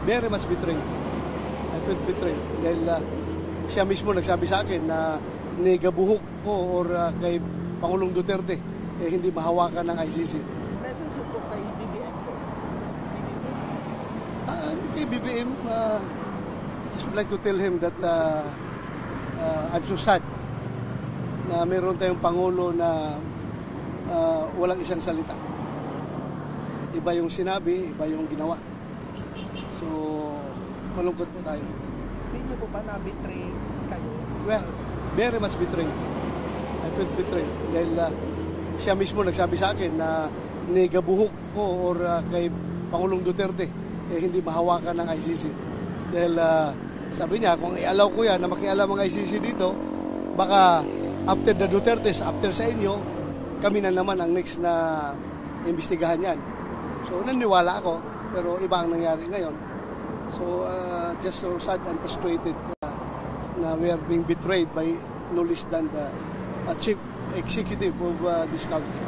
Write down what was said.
very much betrayed. I felt betrayed dahil siya mismo nagsabi sa akin na nigabuhok ko or kay Pangulong Duterte hindi mahawakan ng ICC. Message po kay BBM po. Kay BBM, I just would like to tell him that I'm so sad na meron tayong Pangulo na walang isang salita. Iba yung sinabi, iba yung ginawa. So, malungkot po tayo. Hindi niyo po ba na-betray kayo? Well, very much betrayed. I felt betrayed dahil siya mismo nagsabi sa akin na nigabuhok ko or kay Pangulong Duterte hindi mahawakan ng ICC. Dahil sabi niya, kung i-allow ko yan na makialam ang ICC dito, baka after the Dutertes, after sa inyo, kami na naman ang next na imbestigahan yan. So, naniwala ako, pero iba ang nangyari ngayon. So, just so sad and frustrated na we are being betrayed by no less than the chief executive of this country.